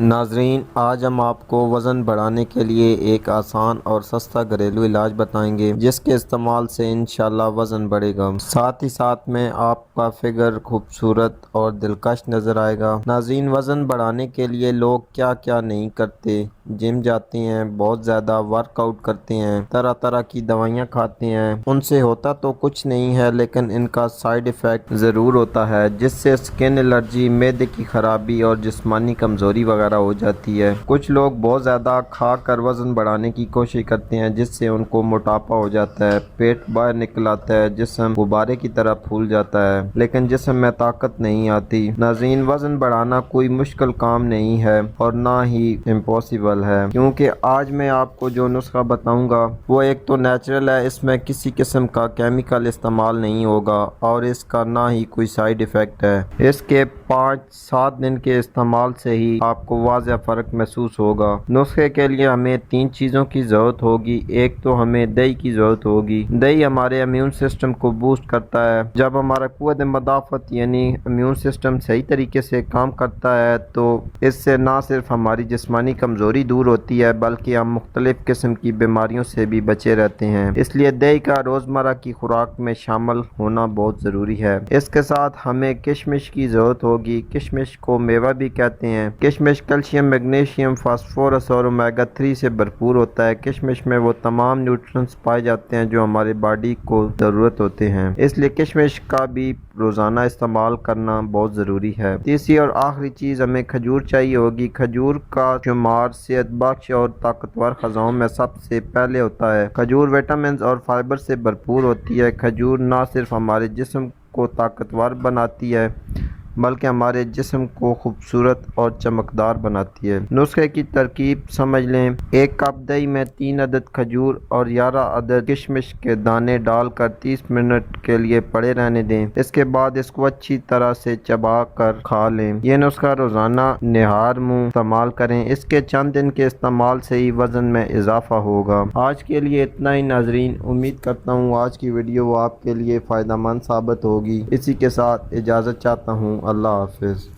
ناظرین، آج ہم آپ کو وزن بڑھانے کے لیے ایک آسان اور سستا گھریلو علاج بتائیں گے جس کے استعمال سے انشاءاللہ وزن بڑھے گا، ساتھ ہی ساتھ میں آپ کا فگر خوبصورت اور دلکش نظر آئے گا۔ ناظرین، وزن بڑھانے کے لیے لوگ کیا کیا نہیں کرتے، جم جاتے ہیں، بہت زیادہ ورک آؤٹ کرتے ہیں، طرح طرح کی دوائیاں کھاتے ہیں، ان سے ہوتا تو کچھ نہیں ہے لیکن ان کا سائیڈ ایفیکٹ ضرور ہوتا ہے جس سے سکن الرجی، معدے کی خرابی اور جسمانی کمزوری وغیرہ ہو جاتی ہے۔ کچھ لوگ بہت زیادہ کھا کر وزن بڑھانے کی کوشش کرتے ہیں جس سے ان کو موٹاپا ہو جاتا ہے، پیٹ باہر نکل آتا ہے، جسم غبارے کی طرح پھول جاتا ہے لیکن جسم میں طاقت نہیں آتی۔ ناظرین، وزن بڑھانا کوئی مشکل کام نہیں ہے اور نہ ہی امپاسبل ہے، کیونکہ آج میں آپ کو جو نسخہ بتاؤں گا وہ ایک تو نیچرل ہے، اس میں کسی قسم کا کیمیکل استعمال نہیں ہوگا اور اس کا نہ ہی کوئی سائیڈ ایفیکٹ ہے۔ اس کے 5-7 دن کے استعمال سے ہی آپ کو واضح فرق محسوس ہوگا۔ نسخے کے لیے ہمیں 3 چیزوں کی ضرورت ہوگی۔ ایک تو ہمیں دہی کی ضرورت ہوگی۔ دہی ہمارے امیون سسٹم کو بوسٹ کرتا ہے۔ جب ہمارا قوت مدافعت یعنی امیون سسٹم صحیح طریقے سے کام کرتا ہے تو اس سے نہ صرف ہماری جسمانی کمزوری دور ہوتی ہے بلکہ ہم مختلف قسم کی بیماریوں سے بھی بچے رہتے ہیں، اس لیے دہی کا روزمرہ کی خوراک میں شامل ہونا بہت ضروری ہے۔ اس کے ساتھ ہمیں کشمش کی ضرورت ہوگی۔ کشمش کو میوہ بھی کہتے ہیں۔ کشمش کیلشیم، میگنیشیم، فاسفورس اور اومیگا 3 سے بھرپور ہوتا ہے۔ کشمش میں وہ تمام نیوٹرینٹس پائے جاتے ہیں جو ہمارے باڈی کو ضرورت ہوتے ہیں، اس لیے کشمش کا بھی روزانہ استعمال کرنا بہت ضروری ہے۔ تیسری اور آخری چیز ہمیں کھجور چاہیے ہوگی۔ کھجور کا شمار صحت بخش اور طاقتور غذاؤں میں سب سے پہلے ہوتا ہے۔ کھجور وٹامنز اور فائبر سے بھرپور ہوتی ہے۔ کھجور نہ صرف ہمارے جسم کو طاقتور بناتی ہے بلکہ ہمارے جسم کو خوبصورت اور چمکدار بناتی ہے۔ نسخے کی ترکیب سمجھ لیں۔ 1 کپ دہی میں 3 عدد کھجور اور 11 عدد کشمش کے دانے ڈال کر 30 منٹ کے لیے پڑے رہنے دیں۔ اس کے بعد اس کو اچھی طرح سے چبا کر کھا لیں۔ یہ نسخہ روزانہ نہار منہ استعمال کریں، اس کے چند دن کے استعمال سے ہی وزن میں اضافہ ہوگا۔ آج کے لیے اتنا ہی ناظرین، امید کرتا ہوں آج کی ویڈیو آپ کے لیے فائدہ مند ثابت ہوگی۔ اسی کے ساتھ اجازت چاہتا ہوں۔ اللہ حافظ۔